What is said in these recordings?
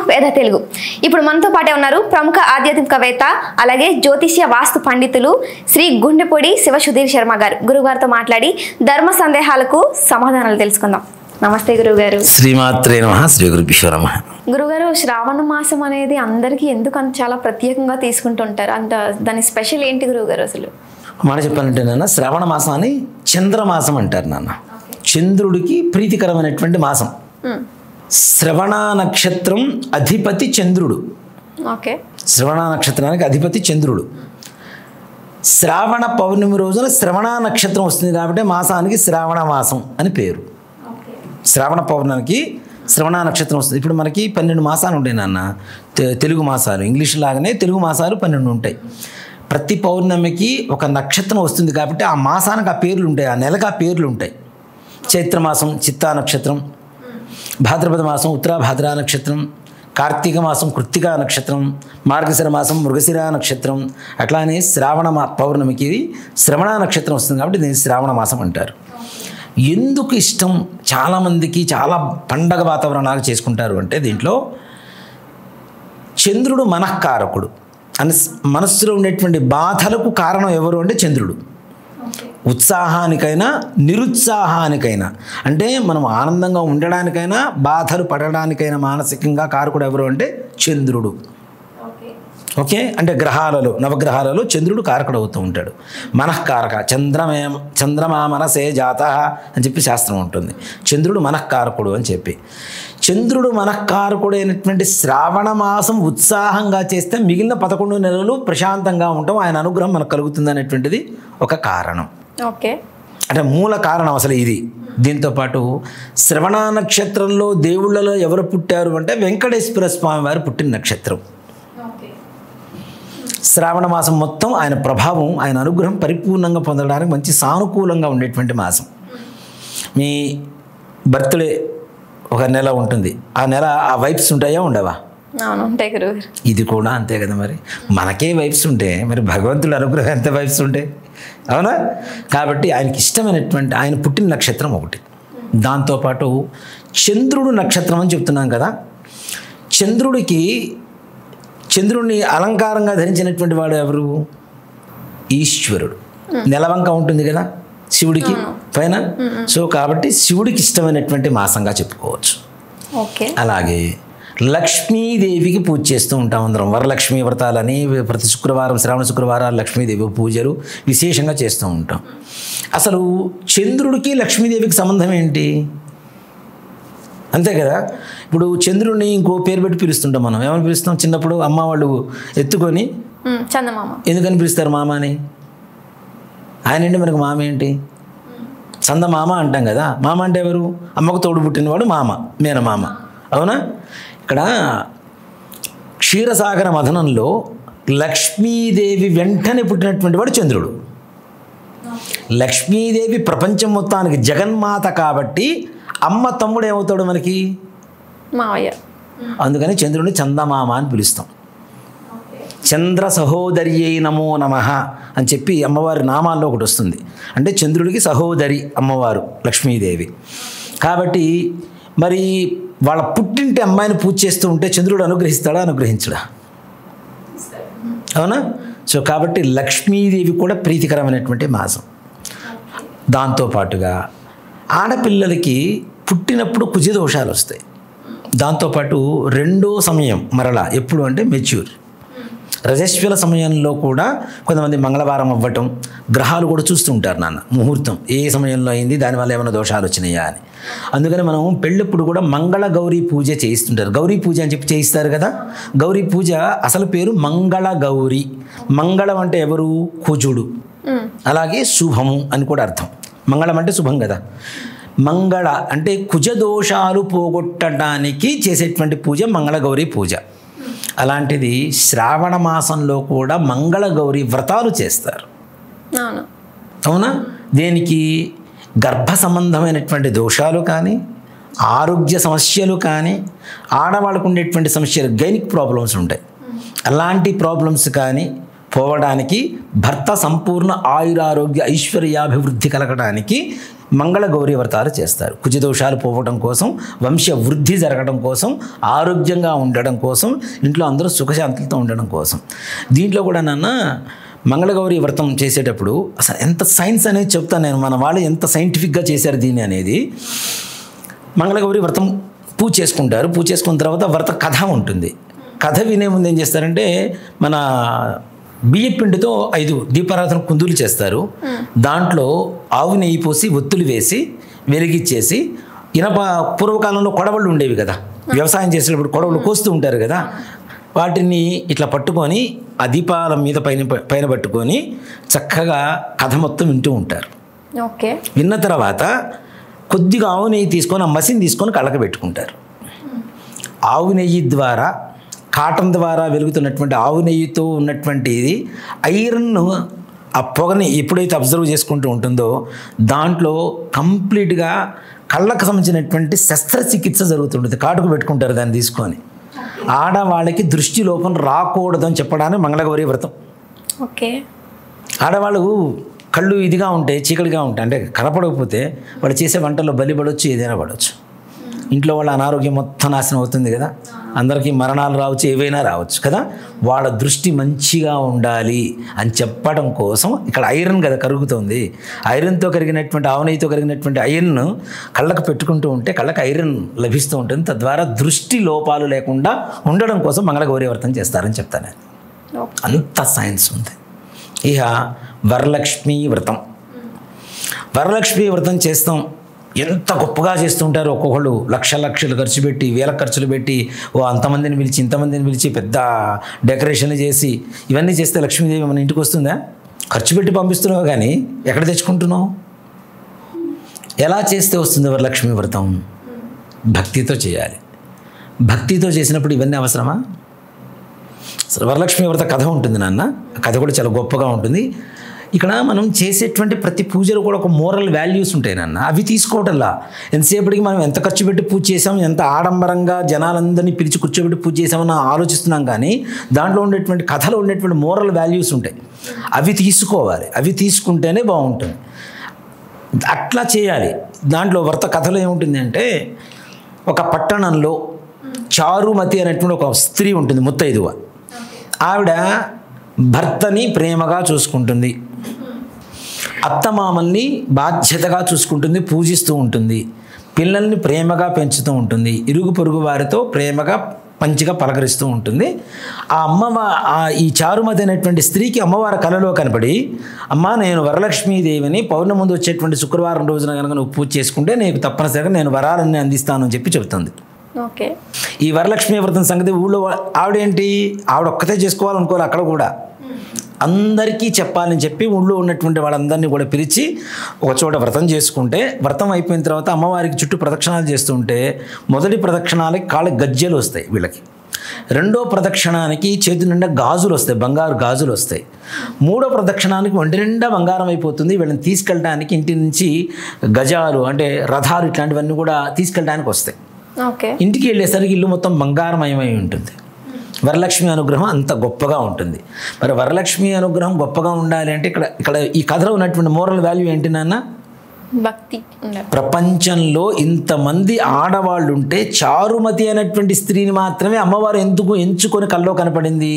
వేద తెలుగు. ఇప్పుడు మనతో పాటే ఉన్నారు ప్రముఖ ఆధ్యాత్మికవేత్త అలాగే జ్యోతిష్య వాస్తు పండితులు శ్రీ గుండెపొడి శివ సుధీర్ శర్మ గారు. గురుగారితో మాట్లాడి ధర్మ సందేహాలకు సమాధానాలు తెలుసుకుందాం. నమస్తే గురుగారు. శ్రీమాత్రే నమః. శ్రీ గురుభ్యో నమః. గురుగారు, శ్రావణ మాసం అనేది అందరికీ ఎందుకు అంత చాలా ప్రత్యేకంగా తీసుకుంటుంటారు? అంత దాని స్పెషల్ ఏంటి గురుగారు? అసలు మాట చెప్పాలంటే నాన్న, శ్రావణ మాసాన్ని చంద్రమాసం అంటారు నాన్న. చంద్రుడికి ప్రీతికరమైనటువంటి మాసం. శ్రవణ నక్షత్రం అధిపతి చంద్రుడు. ఓకే. శ్రవణ నక్షత్రానికి అధిపతి చంద్రుడు. శ్రావణ పౌర్ణమి రోజున శ్రవణ నక్షత్రం వస్తుంది కాబట్టి మాసానికి శ్రావణ మాసం అని పేరు. శ్రావణ పౌర్ణమికి శ్రవణ నక్షత్రం వస్తుంది. ఇప్పుడు మనకి 12 మాసాలు ఉంటాయి నాన్న, తెలుగు మాసాలు. ఇంగ్లీష్ లాగానే తెలుగు మాసాలు 12 ఉంటాయి. ప్రతి పౌర్ణమికి ఒక నక్షత్రం వస్తుంది కాబట్టి ఆ మాసానికి ఆ పేర్లు ఉంటాయి, ఆ నెలకు ఆ పేర్లు ఉంటాయి. చైత్రమాసం చిత్తా నక్షత్రం, భాద్రపద మాసం ఉత్తరాభాద్ర నక్షత్రం, కార్తీక మాసం కృత్తికా నక్షత్రం, మార్గశిర మాసం మృగశిర నక్షత్రం. అట్లానే శ్రావణ పౌర్ణమికి శ్రవణ నక్షత్రం వస్తుంది కాబట్టి దీన్ని శ్రావణ మాసం అంటారు. ఎందుకు ఇష్టం చాలామందికి, చాలా పండగ వాతావరణాలు చేసుకుంటారు అంటే దీంట్లో చంద్రుడు మనఃకారకుడు. మనస్సులో ఉండేటువంటి బాధలకు కారణం ఎవరు అంటే చంద్రుడు. ఉత్సాహానికైనా నిరుత్సాహానికైనా, అంటే మనం ఆనందంగా ఉండడానికైనా బాధలు పడడానికైనా మానసికంగా కారకుడు ఎవరు అంటే చంద్రుడు. ఓకే. అంటే గ్రహాలలో, నవగ్రహాలలో చంద్రుడు కారకుడు అవుతూ ఉంటాడు. మనఃకారక. చంద్రమా మనసే జాత అని చెప్పి శాస్త్రం ఉంటుంది. చంద్రుడు మనఃకారకుడు అని చెప్పి. చంద్రుడు మనఃకారకుడు అయినటువంటి శ్రావణ మాసం ఉత్సాహంగా చేస్తే మిగిలిన 11 నెలలు ప్రశాంతంగా ఉంటాం, ఆయన అనుగ్రహం మనకు కలుగుతుంది అనేటువంటిది ఒక కారణం. ఓకే. అంటే మూల కారణం అసలు ఇది. దీంతోపాటు శ్రవణ నక్షత్రంలో దేవుళ్ళలో ఎవరు పుట్టారు అంటే వెంకటేశ్వర స్వామి వారు పుట్టిన నక్షత్రం. శ్రావణ మాసం మొత్తం ఆయన ప్రభావం, ఆయన అనుగ్రహం పరిపూర్ణంగా పొందడానికి మంచి సానుకూలంగా ఉండేటువంటి మాసం. మీ బర్త్డే ఒక నెల ఉంటుంది, ఆ నెల ఆ వైబ్స్ ఉంటాయా ఉండవా? ఇది కూడా అంతే కదా. మరి మనకే వైబ్స్ ఉంటే మరి భగవంతుడి అనుగ్రహం ఎంత వైబ్స్ ఉంటే, అవునా? కాబట్టి ఆయనకి ఇష్టమైనటువంటి ఆయన పుట్టిన నక్షత్రం ఒకటి. దాంతోపాటు చంద్రుడు నక్షత్రం అని చెప్తున్నాం కదా. చంద్రుడిని అలంకారంగా ధరించినటువంటి వాడు ఎవరు? ఈశ్వరుడు. నెలవంక ఉంటుంది కదా శివుడికి పైన. సో కాబట్టి శివుడికి ఇష్టమైనటువంటి మాసంగా చెప్పుకోవచ్చు. అలాగే లక్ష్మీదేవికి పూజ చేస్తూ ఉంటాం అందరం. వరలక్ష్మీ వ్రతాలని ప్రతి శుక్రవారం, శ్రావణ శుక్రవారాలు లక్ష్మీదేవి పూజలు విశేషంగా చేస్తూ ఉంటాం. అసలు చంద్రుడికి లక్ష్మీదేవికి సంబంధం ఏంటి? అంతే కదా. ఇప్పుడు చంద్రుడిని ఇంకో పేరు పెట్టి పిలుస్తుంటాం మనం. ఏమని పిలుస్తాం? చిన్నప్పుడు అమ్మ వాళ్ళు ఎత్తుకొని చందమామ. ఎందుకని పిలుస్తారు మామ అని? ఆయన ఏంటి మనకు మామ ఏంటి? చందమామ అంటాం కదా. మామ అంటే ఎవరు? అమ్మకు తోడు పుట్టినవాడు మామ, మేనమామ. అవునా? ఇక్కడ క్షీరసాగర మథనంలో లక్ష్మీదేవి వెంటనే పుట్టినటువంటి వాడు చంద్రుడు. లక్ష్మీదేవి ప్రపంచం మొత్తానికి జగన్మాత కాబట్టి అమ్మ తమ్ముడు ఏమవుతాడు మనకి? మావయ్య. అందుకని చంద్రుడిని చందమామ అని పిలుస్తాం. చంద్ర సహోదర్యై నమో నమః అని చెప్పి అమ్మవారి నామాల్లో ఒకటి వస్తుంది. అంటే చంద్రుడికి సహోదరి అమ్మవారు లక్ష్మీదేవి. కాబట్టి మరి వాళ్ళ పుట్టింటి అమ్మాయిని పూజ చేస్తూ ఉంటే చంద్రుడు అనుగ్రహిస్తాడా, అనుగ్రహించడా? అవునా? సో కాబట్టి లక్ష్మీదేవి కూడా ప్రీతికరమైనటువంటి మాసం. దాంతోపాటుగా ఆడపిల్లలకి పుట్టినప్పుడు కుజదోషాలు వస్తాయి. దాంతోపాటు రెండో సమయం మరలా ఎప్పుడు అంటే మెచ్యూర్ రజస్వల సమయంలో కూడా కొంతమంది మంగళవారం అవ్వటం, గ్రహాలు కూడా చూస్తూ ఉంటారు నాన్న. ముహూర్తం ఏ సమయంలో అయింది, దానివల్ల ఏమైనా దోషాలు వచ్చినాయా అని. అందుకని మనం పెళ్ళప్పుడు కూడా మంగళ గౌరీ పూజ చేయిస్తుంటారు. గౌరీ పూజ అని చెప్పి చేయిస్తారు కదా. గౌరీ పూజ అసలు పేరు మంగళ గౌరీ. మంగళం అంటే ఎవరు? కుజుడు. అలాగే శుభము అని కూడా అర్థం. మంగళం అంటే శుభం కదా. మంగళ అంటే కుజదోషాలు పోగొట్టడానికి చేసేటువంటి పూజ మంగళగౌరీ పూజ. అలాంటిది శ్రావణ మాసంలో కూడా మంగళగౌరీ వ్రతాలు చేస్తారు. అవునా? దేనికి? గర్భ సంబంధమైనటువంటి దోషాలు కానీ, ఆరోగ్య సమస్యలు కానీ, ఆడవాళ్ళకు ఉండేటువంటి సమస్యలు, గైనిక్ ప్రాబ్లమ్స్ ఉంటాయి, అలాంటి ప్రాబ్లమ్స్ కానీ పోవడానికి, భర్త సంపూర్ణ ఆయురారోగ్య ఐశ్వర్యాభివృద్ధి కలగడానికి మంగళ గౌరీ వ్రతాలు చేస్తారు. కుజదోషాలు పోవడం కోసం, వంశ వృద్ధి జరగడం కోసం, ఆరోగ్యంగా ఉండడం కోసం, ఇంట్లో అందరూ సుఖశాంతులతో ఉండడం కోసం. దీంట్లో కూడా మంగళగౌరి వ్రతం చేసేటప్పుడు అసలు ఎంత సైన్స్ అనేది చెప్తాను నేను. మన వాళ్ళు ఎంత సైంటిఫిక్గా చేశారు దీన్ని అనేది. మంగళగౌరి వ్రతం పూజ చేసుకుంటారు. పూజ చేసుకున్న తర్వాత వ్రత కథ ఉంటుంది. కథ వినే ముందు ఏం చేస్తారంటే మన బియ్య పిండితో 5 దీపారాధన కుందులు చేస్తారు. దాంట్లో ఆవు నెయ్యి పోసి ఒత్తులు వేసి వెలిగిచ్చేసి పూర్వకాలంలో కొడవళ్ళు ఉండేవి కదా, వ్యవసాయం చేసేటప్పుడు కొడవళ్ళు కోస్తూ ఉంటారు కదా, వాటిని ఇట్లా పట్టుకొని ఆ దీపాల మీద పైన పట్టుకొని చక్కగా కథ మొత్తం వింటూ ఉంటారు. ఓకే. విన్న తర్వాత కొద్దిగా ఆవు నెయ్యి తీసుకొని ఆ మసిని తీసుకొని కళ్ళకు పెట్టుకుంటారు. ఆవు నెయ్యి ద్వారా, కాటన్ ద్వారా వెలుగుతున్నటువంటి ఆవు నెయ్యితో ఉన్నటువంటి ఇది ఐరన్ ఆ పొగని ఎప్పుడైతే అబ్జర్వ్ చేసుకుంటూ ఉంటుందో దాంట్లో కంప్లీట్గా కళ్ళకు సంబంధించినటువంటి శస్త్రచికిత్స జరుగుతుంటుంది. కాటుకు పెట్టుకుంటారు దాన్ని తీసుకొని. ఆడవాళ్ళకి దృష్టి లోపం రాకూడదు అని చెప్పడానికి మంగళగౌరి వ్రతం. ఓకే. ఆడవాళ్ళు కళ్ళు ఇదిగా ఉంటాయి, చీకటిగా ఉంటాయి, అంటే కనపడకపోతే వాళ్ళు చేసే వంటల్లో బలి పడవచ్చు, ఏదైనా పడవచ్చు. ఇంట్లో వాళ్ళ అనారోగ్యం మొత్తం నాశనం అవుతుంది కదా, అందరికీ మరణాలు రావచ్చు, ఏవైనా రావచ్చు కదా. వాళ్ళ దృష్టి మంచిగా ఉండాలి అని చెప్పడం కోసం ఇక్కడ ఐరన్ కదా కరుగుతుంది. ఐరన్తో కరిగినటువంటి ఆవు నెయ్యితో కరిగినటువంటి ఐరన్ కళ్ళకు పెట్టుకుంటూ ఉంటే కళ్ళకు ఐరన్ లభిస్తూ ఉంటుంది. తద్వారా దృష్టి లోపాలు లేకుండా ఉండడం కోసం మంగళగౌరి వ్రతం చేస్తారని చెప్తాను. అంత సైన్స్ ఉంది. ఇక వరలక్ష్మీ వ్రతం. వరలక్ష్మీ వ్రతం చేస్తాం. ఎంత గొప్పగా చేస్తుంటారు. ఒక్కొక్కళ్ళు లక్షలు ఖర్చు పెట్టి, వేల ఖర్చులు పెట్టి, అంతమందిని పిలిచి ఇంతమందిని పిలిచి పెద్ద డెకరేషన్లు చేసి ఇవన్నీ చేస్తే లక్ష్మీదేవి మన ఇంటికి వస్తుందా? ఖర్చు పెట్టి పంపిస్తున్నావు కానీ ఎక్కడ తెచ్చుకుంటున్నావు? ఎలా చేస్తే వస్తుంది వరలక్ష్మీ వ్రతం? భక్తితో చేయాలి. భక్తితో చేసినప్పుడు ఇవన్నీ అవసరమా? వరలక్ష్మీ వ్రత కథ ఉంటుంది నాన్న. కథ కూడా చాలా గొప్పగా ఉంటుంది. ఇక్కడ మనం చేసేటువంటి ప్రతి పూజలు కూడా ఒక మోరల్ వాల్యూస్ ఉంటాయి నాన్న. అవి తీసుకోవటంలా ఎంతసేపటికి మనం ఎంత ఖర్చు పెట్టి పూజ చేసాం, ఎంత ఆడంబరంగా జనాలందరినీ పిలిచి కూర్చోబెట్టి పూజ చేసామని ఆలోచిస్తున్నాం. కానీ దాంట్లో ఉండేటువంటి కథలో ఉండేటువంటి మోరల్ వాల్యూస్ ఉంటాయి. అవి తీసుకోవాలి. అవి తీసుకుంటేనే బాగుంటుంది. అట్లా చేయాలి. దాంట్లో వ్రత కథలో ఏముంటుంది అంటే, ఒక పట్టణంలో చారుమతి అనేటువంటి ఒక స్త్రీ ఉంటుంది, ముత్తైదువ. ఆవిడ భర్తని ప్రేమగా చూసుకుంటుంది, అత్తమామల్ని బాధ్యతగా చూసుకుంటుంది, పూజిస్తూ ఉంటుంది, పిల్లల్ని ప్రేమగా పెంచుతూ ఉంటుంది, ఇరుగు పొరుగు వారితో ప్రేమగా మంచిగా పలకరిస్తూ ఉంటుంది. ఈ చారుమతి అనేటువంటి స్త్రీకి అమ్మవారి కలలో కనపడి, అమ్మ నేను వరలక్ష్మీదేవిని పౌర్ణమి ముందు వచ్చేటువంటి శుక్రవారం రోజున కనుక నువ్వు పూజ చేసుకుంటే నీకు తప్పనిసరిగా నేను వరాలన్నీ అందిస్తాను అని చెప్పి చెబుతుంది. ఓకే. ఈ వరలక్ష్మీ వ్రతం సంగతి ఊళ్ళో ఆవిడేంటి, ఆవిడ ఒక్కతే చేసుకోవాలనుకోవాలి. అక్కడ కూడా అందరికీ చెప్పాలని చెప్పి ఊళ్ళో ఉన్నటువంటి వాళ్ళందరినీ కూడా పిలిచి ఒక చోట వ్రతం చేసుకుంటే, వ్రతం అయిపోయిన తర్వాత అమ్మవారికి చుట్టూ ప్రదక్షిణాలు చేస్తుంటే, మొదటి ప్రదక్షిణాలకి కాళ్ళకి గజ్జెలు వస్తాయి వీళ్ళకి, రెండో ప్రదక్షిణానికి చేతి నిండా గాజులు వస్తాయి, బంగారు గాజులు వస్తాయి, మూడో ప్రదక్షిణానికి ఒంటి నిండా బంగారం అయిపోతుంది. వీళ్ళని తీసుకెళ్ళడానికి ఇంటి నుంచి గజాలు అంటే రథాలు ఇట్లాంటివన్నీ కూడా తీసుకెళ్ళడానికి వస్తాయి. ఇంటికి వెళ్ళేసరికి ఇల్లు మొత్తం బంగారమయమై ఉంటుంది. వరలక్ష్మి అనుగ్రహం అంత గొప్పగా ఉంటుంది. మరి వరలక్ష్మి అనుగ్రహం గొప్పగా ఉండాలి అంటే ఇక్కడ ఈ కథలో ఉన్నటువంటి మోరల్ వాల్యూ ఏంటి నాన్న? భక్తి. ప్రపంచంలో ఇంతమంది ఆడవాళ్ళు ఉంటే చారుమతి అనేటువంటి స్త్రీని మాత్రమే అమ్మవారు ఎందుకు ఎంచుకొని కల్లో కనపడింది?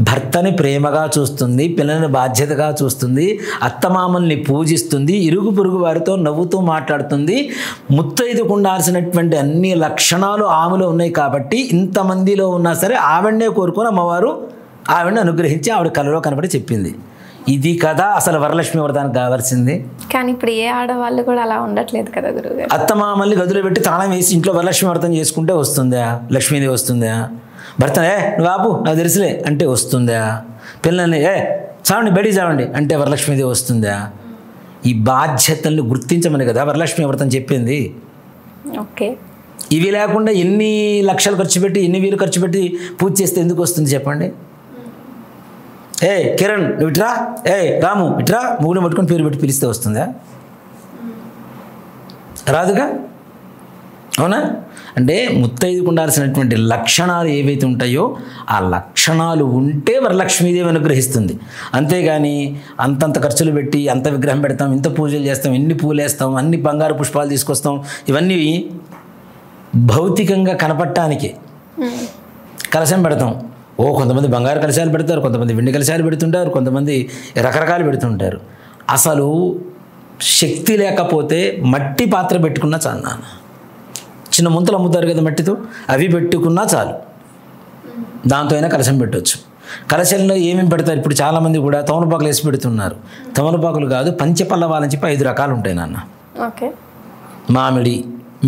భర్తని ప్రేమగా చూస్తుంది, పిల్లల్ని బాధ్యతగా చూస్తుంది, అత్తమామల్ని పూజిస్తుంది, ఇరుగు పొరుగు వారితో నవ్వుతూ మాట్లాడుతుంది. ముత్తైదుకు ఉండాల్సినటువంటి అన్ని లక్షణాలు ఆమెలో ఉన్నాయి. కాబట్టి ఇంతమందిలో ఉన్నా సరే ఆవిడనే కోరుకొని అమ్మవారు ఆవిడని అనుగ్రహించి ఆవిడ కలలో కనపడి చెప్పింది. ఇది కదా అసలు వరలక్ష్మి వ్రతానికి కావాల్సింది. కానీ ఇప్పుడు ఏ ఆడవాళ్ళు కూడా అలా ఉండట్లేదు కదా గురువుగారు. అత్తమామల్ని గదిలో పెట్టి తాళం వేసి ఇంట్లో వరలక్ష్మి వ్రతం చేసుకుంటే వస్తుందా? లక్ష్మీదేవి వస్తుందా? భర్తనే నువ్వు ఆపు నాకు తెలుసులే అంటే వస్తుందా? పిల్లల్ని చావండి బయటికి చావండి అంటే వరలక్ష్మీదేవి వస్తుందా? ఈ బాధ్యతల్ని గుర్తించమని కదా వరలక్ష్మి వ్రతం చెప్పింది. ఓకే. ఇవి లేకుండా ఎన్ని లక్షలు ఖర్చు పెట్టి ఎన్ని వేలు ఖర్చు పెట్టి పూజ చేస్తే ఎందుకు వస్తుంది చెప్పండి? కిరణ్ నువ్వు ఇట్రా, రాము ఇట్రా, మూడు పట్టుకొని పేరు పెట్టి పిలిస్తే వస్తుందా? రాదుగా. అవునా? అంటే ముత్తైదుకు ఉండాల్సినటువంటి లక్షణాలు ఏవైతే ఉంటాయో ఆ లక్షణాలు ఉంటే వరలక్ష్మీదేవి అనుగ్రహిస్తుంది. అంతేగాని అంతంత ఖర్చులు పెట్టి అంత విగ్రహం పెడతాం, ఇంత పూజలు చేస్తాం, ఎన్ని పూలు వేస్తాం, అన్ని బంగారు పుష్పాలు తీసుకొస్తాం, ఇవన్నీ భౌతికంగా కనపడటానికి కలశం పెడతాం. కొంతమంది బంగారు కలశాలు పెడతారు, కొంతమంది వెండి కలశాలు పెడుతుంటారు, కొంతమంది రకరకాలు పెడుతుంటారు. అసలు శక్తి లేకపోతే మట్టి పాత్ర పెట్టుకున్నా చాలు నాన్న. చిన్న ముంతలు అమ్ముతారు కదా మట్టితో, అవి పెట్టుకున్నా చాలు. దాంతో అయినా కలశం పెట్టవచ్చు. కలశంలో ఏమేమి పెడతారు? ఇప్పుడు చాలామంది కూడా తమలపాకులు వేసి పెడుతున్నారు. తమలపాకులు కాదు, పంచపల్లవాలని చెప్పి 5 రకాలు ఉంటాయి నాన్న. ఓకే. మామిడి,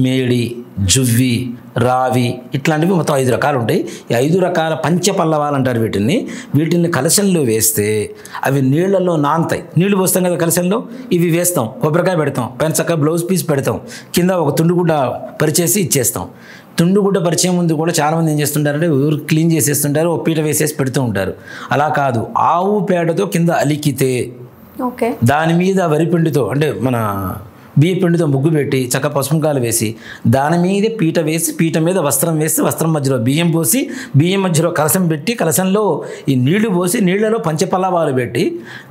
మేడి, జువ్వి, రావి, ఇట్లాంటివి మొత్తం 5 రకాలు ఉంటాయి. ఈ 5 రకాల పంచపల్లవాలు అంటారు వీటిని కలశంలో వేస్తే అవి నీళ్లలో నానతాయి. నీళ్లు పోస్తాం కదా కలశంలో, ఇవి వేస్తాం, కొబ్బరికాయ పెడతాం, పైన చక్కగా బ్లౌజ్ పీస్ పెడతాం, కింద ఒక తుండుగుడ్డ పరిచేసి ఇచ్చేస్తాం. తుండుగుడ్డ పరిచయం ముందు కూడా చాలామంది ఏం చేస్తుంటారంటే ఊరు క్లీన్ చేసేస్తుంటారు, ఒక పీట వేసేసి పెడుతూ ఉంటారు. అలా కాదు, ఆవు పేడతో కింద అలికితే దాని మీద వరిపిండితో అంటే మన బియ్య పిండితో ముగ్గు పెట్టి చక్క పసుపుకాలు వేసి దాని మీద పీట వేసి పీట మీద వస్త్రం వేసి వస్త్రం మధ్యలో బియ్యం పోసి బియ్యం మధ్యలో కలశం పెట్టి కలశంలో ఈ నీళ్లు పోసి నీళ్లలో పంచపల్లవాలు పెట్టి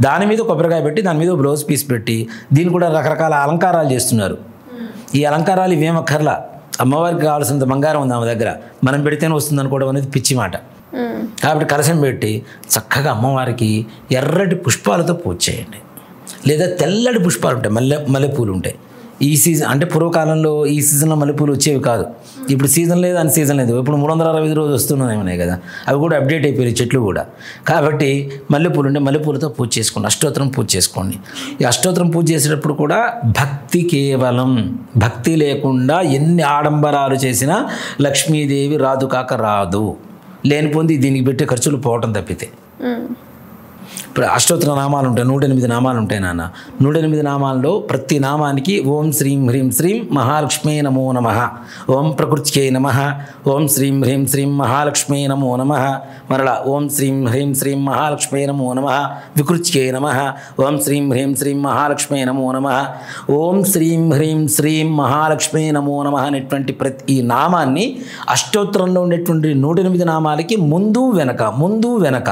దాని మీద కొబ్బరికాయ పెట్టి దాని మీద బ్లౌజ్ పీస్ పెట్టి దీన్ని కూడా రకరకాల అలంకారాలు చేస్తున్నారు. ఈ అలంకారాలు ఇవేమక్కర్లా, అమ్మవారికి కావాల్సినంత బంగారం ఉంది ఆమె దగ్గర, మనం పెడితేనే వస్తుంది అనుకోవడం అనేది పిచ్చి మాట. కాబట్టి కలశం పెట్టి చక్కగా అమ్మవారికి ఎర్రటి పుష్పాలతో పూజ చేయండి. లేదా తెల్లటి పుష్పాలు ఉంటాయి, మల్లెపూలు ఉంటాయి. ఈ సీజన్ అంటే పూర్వకాలంలో ఈ సీజన్లో మల్లెపూలు వచ్చేవి కాదు. ఇప్పుడు సీజన్ లేదు, అని సీజన్ లేదు. ఇప్పుడు 365 రోజులు వస్తున్నాయి కదా, అవి కూడా అప్డేట్ అయిపోయాయి చెట్లు కూడా. కాబట్టి మల్లెపూలు ఉంటే మల్లెపూలతో పూజ చేసుకోండి, అష్టోత్తరం పూజ చేసుకోండి. ఈ అష్టోత్తరం పూజ చేసేటప్పుడు కూడా భక్తి, కేవలం భక్తి లేకుండా ఎన్ని ఆడంబరాలు చేసినా లక్ష్మీదేవి రాదు కాక రాదు. లేనిపోంది దీనికి పెట్టే ఖర్చులు పోవటం తప్పితే. ఇప్పుడు అష్టోత్తర నామాలు ఉంటాయి, 108 నామాలు ఉంటాయి నాన్న. 108 నామాల్లో ప్రతి నామానికి ఓం శ్రీం హ్రీం శ్రీం మహాలక్ష్మీ నమో నమః, ఓం ప్రకృత్యై నమః, ఓం శ్రీం హ్రీం శ్రీం మహాలక్ష్మీ నమో నమః, మరలా ఓం శ్రీం హ్రీం శ్రీం మహాలక్ష్మీ నమో నమః, వికృత్యై నమః, ఓం శ్రీం హ్రీం శ్రీం మహాలక్ష్మీ నమో నమః, ఓం శ్రీం హ్రీం శ్రీం మహాలక్ష్మీ నమో నమః అనేటువంటి ప్రతి నామాన్ని అష్టోత్తరంలో ఉండేటువంటి 108 నామాలకి ముందు వెనక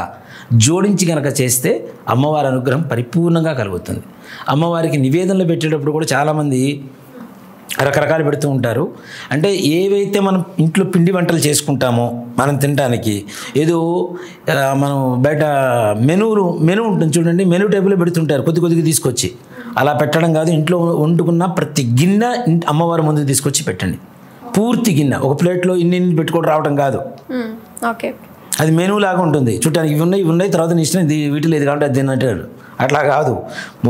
జోడించి కనుక చేస్తే అమ్మవారి అనుగ్రహం పరిపూర్ణంగా కలుగుతుంది. అమ్మవారికి నివేదనలు పెట్టేటప్పుడు కూడా చాలామంది రకరకాలు పెడుతూ ఉంటారు. అంటే ఏవైతే మనం ఇంట్లో పిండి వంటలు చేసుకుంటామో మనం తినడానికి, ఏదో మనం బయట మెనూ ఉంటుంది చూడండి, మెనూ టేబుల్ పెడుతుంటారు కొద్దిగా తీసుకొచ్చి. అలా పెట్టడం కాదు, ఇంట్లో వండుకున్న ప్రతి గిన్నె అమ్మవారి ముందు తీసుకొచ్చి పెట్టండి. పూర్తి గిన్నె, ఒక ప్లేట్లో ఇన్ని పెట్టుకోవడం రావడం కాదు. ఓకే, అది మెనూ లాగా ఉంటుంది చూడటానికి. ఇవి ఉన్నాయి తర్వాత నీ ఇష్టం, వీటిలో ఇది కాబట్టి అది తిన్నట్టాడు. అట్లా కాదు,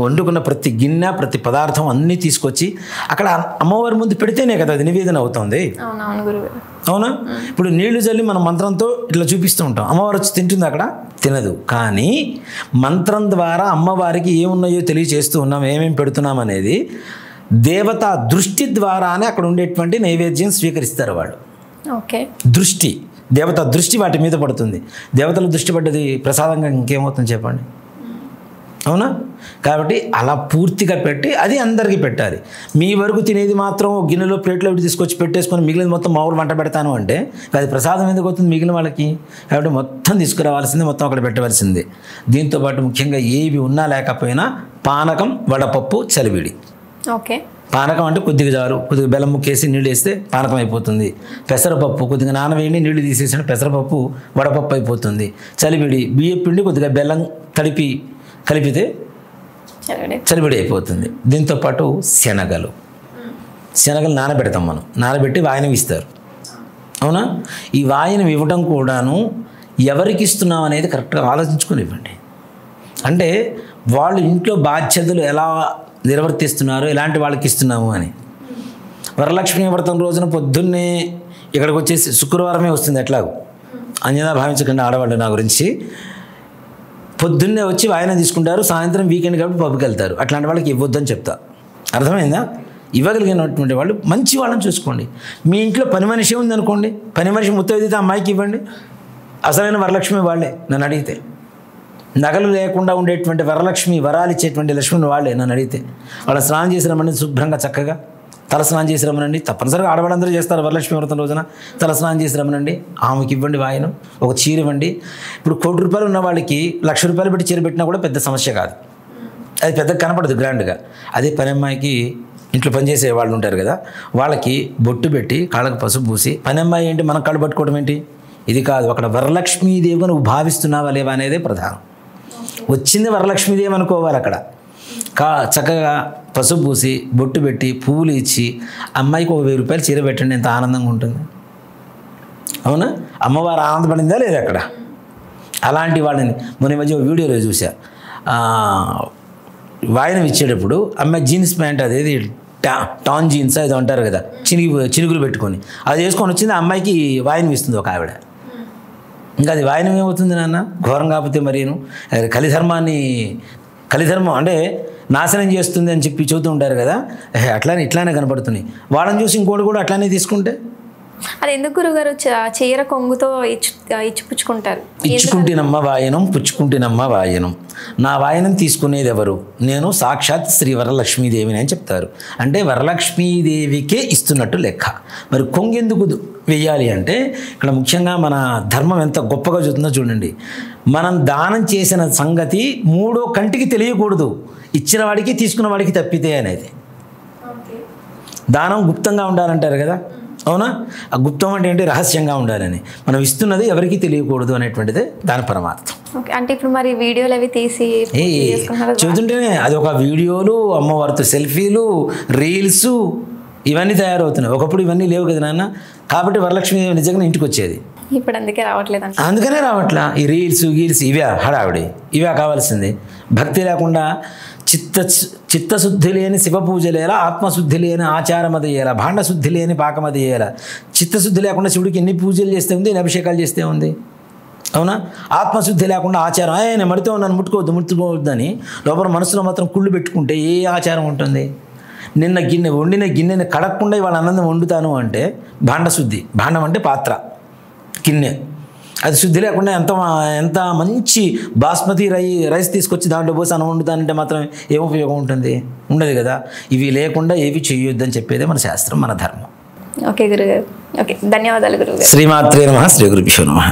వండుకున్న ప్రతి గిన్నె ప్రతి పదార్థం అన్నీ తీసుకొచ్చి అక్కడ అమ్మవారి ముందు పెడితేనే కదా అది నివేదన అవుతుంది. అవునా? ఇప్పుడు నీళ్లు చల్లి మనం మంత్రంతో ఇట్లా చూపిస్తూ ఉంటాం, అమ్మవారు వచ్చి తింటుంది, అక్కడ తినదు. కానీ మంత్రం ద్వారా అమ్మవారికి ఏమున్నాయో తెలియచేస్తూ ఉన్నాం, ఏమేమి పెడుతున్నాం అనేది దేవత దృష్టి ద్వారానే అక్కడ ఉండేటువంటి నైవేద్యం స్వీకరిస్తారు వాళ్ళు. ఓకే, దృష్టి, దేవత దృష్టి వాటి మీద పడుతుంది. దేవతల దృష్టి పడ్డది ప్రసాదంగా ఇంకేమవుతుంది చెప్పండి? అవునా? కాబట్టి అలా పూర్తిగా పెట్టి అది అందరికీ పెట్టాలి. మీ వరకు తినేది మాత్రం గిన్నెలో ప్లేట్లో తీసుకొచ్చి పెట్టేసుకొని మిగిలిన మొత్తం మామూలు వంట పెడతాను అంటే అది ప్రసాదం ఎందుకు అవుతుంది మిగిలిన వాళ్ళకి? కాబట్టి మొత్తం తీసుకురావాల్సిందే, మొత్తం అక్కడ పెట్టవలసిందే. దీంతోపాటు ముఖ్యంగా ఏవి ఉన్నా లేకపోయినా పానకం, వడపప్పు, చలివిడి. ఓకే, పానకం అంటే కొద్దిగా చారు, కొద్దిగా బెల్లం ముక్కేసి నీళ్ళు వేస్తే పానకం అయిపోతుంది. పెసరపప్పు కొద్దిగా నానవేయండి, నీళ్లు తీసేసిన పెసరపప్పు వడపప్పు అయిపోతుంది. చలివిడి బియ్యం పిండి కొద్దిగా బెల్లం కలిపితే చలివిడి అయిపోతుంది. దీంతోపాటు శనగలు నానబెడతాం మనం, నానబెట్టి వాయనం ఇస్తారు. అవునా? ఈ వాయనం ఇవ్వడం కూడాను ఎవరికి ఇస్తున్నాం అనేది కరెక్ట్గా ఆలోచించుకొని ఇవ్వండి. అంటే వాళ్ళు ఇంట్లో బాధ్యతలు ఎలా నిర్వర్తిస్తున్నారు, ఎలాంటి వాళ్ళకి ఇస్తున్నాము అని. వరలక్ష్మీ వ్రతం రోజున పొద్దున్నే ఇక్కడికి వచ్చేసి శుక్రవారమే వస్తుంది, ఎట్లాగో అంజనా భావించకుండా ఆడవాళ్ళు నా గురించి పొద్దున్నే వచ్చి వాయన తీసుకుంటారు, సాయంత్రం వీకెండ్ కాబట్టి పబ్కి వెళ్తారు. అట్లాంటి వాళ్ళకి ఇవ్వద్దని చెప్తా. అర్థమైందా? ఇవ్వగలిగినటువంటి వాళ్ళు మంచి వాళ్ళని చూసుకోండి. మీ ఇంట్లో పని మనిషి ఉందనుకోండి, పని మనిషి ముత్తైదుతే అమ్మాయికి ఇవ్వండి. అసలైన వరలక్ష్మి వాళ్ళే నన్ను అడిగితే. నగలు లేకుండా ఉండేటువంటి వరలక్ష్మి, వరాలు ఇచ్చేటువంటి లక్ష్మిని వాళ్ళే నన్ను అడిగితే. వాళ్ళని స్నానం చేసిన మళ్ళీ శుభ్రంగా చక్కగా తలస్నానం చేసి రమ్మనండి. తప్పనిసరిగా ఆడవాళ్ళందరూ చేస్తారు వరలక్ష్మి వ్రతం రోజున. తలస్నానం చేసి రమ్మనండి, ఆమెకి ఇవ్వండి వాయనం, ఒక చీర ఇవ్వండి. ఇప్పుడు ₹1,00,000 ఉన్న వాళ్ళకి ₹1,00,000 పెట్టి చీర పెట్టినా కూడా పెద్ద సమస్య కాదు, అది పెద్దగా కనపడదు గ్రాండ్గా. అదే పని అమ్మాయికి ఇంట్లో పనిచేసే వాళ్ళు ఉంటారు కదా, వాళ్ళకి బొట్టు పెట్టి కాళ్ళకు పసుపు పూసి, పని అమ్మాయి ఏంటి మనం కాళ్ళు పట్టుకోవడం ఏంటి, ఇది కాదు. అక్కడ వరలక్ష్మీదేవిగా నువ్వు భావిస్తున్నావా లేవా అనేదే ప్రధానం. వచ్చింది వరలక్ష్మీదేవి అనుకోవాలి. అక్కడ చక్కగా పసుపు పూసి బొట్టు పెట్టి పువ్వులు ఇచ్చి అమ్మాయికి ఒక ₹1,000 చీర పెట్టండి, ఎంత ఆనందంగా ఉంటుంది. అవునా? అమ్మవారు ఆనందపడిందా లేదా అక్కడ? అలాంటి వాళ్ళని మొన్న మధ్య వీడియోలో చూసా, వాయనం ఇచ్చేటప్పుడు అమ్మాయి జీన్స్ ప్యాంట్ అదేది టాన్ జీన్స్ ఏదో అంటారు కదా, చినుగులు పెట్టుకొని అది వేసుకొని వచ్చింది, ఆ అమ్మాయికి వాయనం ఇస్తుంది ఒక ఆవిడ. ఇంకా అది వాయనం ఏమవుతుంది నాన్న? ఘోరం కాకపోతే మరీను కలిధర్మం అంటే నాశనం చేస్తుంది అని చెప్పి చెబుతూ ఉంటారు కదా, ఇట్లానే కనపడుతున్నాయి. వాళ్ళని చూసి ఇంకోటి కూడా అట్లానే తీసుకుంటే అది ఎందుకు గురుగారు చీర కొంగుతో ఇచ్చిపుచ్చుకుంటారు? ఇచ్చుకుంటేనమ్మ వాయనం, పుచ్చుకుంటేనమ్మ వాయనం. నా వాయనం తీసుకునేది ఎవరు? నేను సాక్షాత్ శ్రీ వరలక్ష్మీదేవిని అని చెప్తారు. అంటే వరలక్ష్మీదేవికే ఇస్తున్నట్టు లెక్క. మరి కొంగెందుకు వెయ్యాలి అంటే ఇక్కడ ముఖ్యంగా మన ధర్మం ఎంత గొప్పగా చూస్తుందో చూడండి. మనం దానం చేసిన సంగతి మూడో కంటికి తెలియకూడదు, ఇచ్చిన వాడికి తీసుకున్న వాడికి తప్పితే అనేది. దానం గుప్తంగా ఉండాలంటారు కదా, అవునా? ఆ గుప్తం అంటే ఏంటి? రహస్యంగా ఉండాలని. మనం ఇస్తున్నది ఎవరికి తెలియకూడదు అనేటువంటిదే దాని పరమార్థం. అంటే ఇప్పుడు మరి వీడియోలు అవి తీసి చూస్తుంటేనే అది ఒక వీడియోలు, అమ్మవారితో సెల్ఫీలు, రీల్స్ ఇవన్నీ తయారవుతున్నాయి. ఒకప్పుడు ఇవన్నీ లేవు కదా నాన్న. కాబట్టి వరలక్ష్మీదేవి నిజంగా ఇంటికి వచ్చేది. ఇప్పుడు అందుకనే రావట్లా. ఈ రీల్స్ ఇవే హడావిడి, ఇవే కావాల్సింది. భక్తి లేకుండా చిత్తశుద్ధి లేని శివ పూజలేలా, ఆత్మశుద్ధి లేని ఆచారమది ఏలా, భాండశుద్ధి లేని పాకమది ఏలా. చిత్తశుద్ధి లేకుండా శివుడికి ఎన్ని పూజలు చేస్తే ఉంది, ఎన్ని అభిషేకాలు చేస్తే ఉంది, అవునా? ఆత్మశుద్ధి లేకుండా ఆచారం, నేను మడితో ఉన్నాను ముట్టుకోవద్దు అని లోపల మనసులో మాత్రం కుళ్ళు పెట్టుకుంటే ఏ ఆచారం ఉంటుంది? వండిన గిన్నెని కడగకుండా ఇవాళ అన్నం వండుతాను అంటే భాండశుద్ధి. భాండం అంటే పాత్ర, గిన్నె. అది శుద్ధి లేకుండా ఎంత మంచి బాస్మతి రైస్ తీసుకొచ్చి దాంట్లో పోసి అన్నం వండుతానంటే మాత్రం ఏం ఉపయోగం ఉంటుంది? ఉండదు కదా. ఇవి లేకుండా ఏవి చేయొద్దని చెప్పేదే మన శాస్త్రం, మన ధర్మం. ఓకే గురుగారు, ఓకే, ధన్యవాదాలు గురుగారు. శ్రీమాత్రే నమః. శ్రీ గురుభ్యో నమః.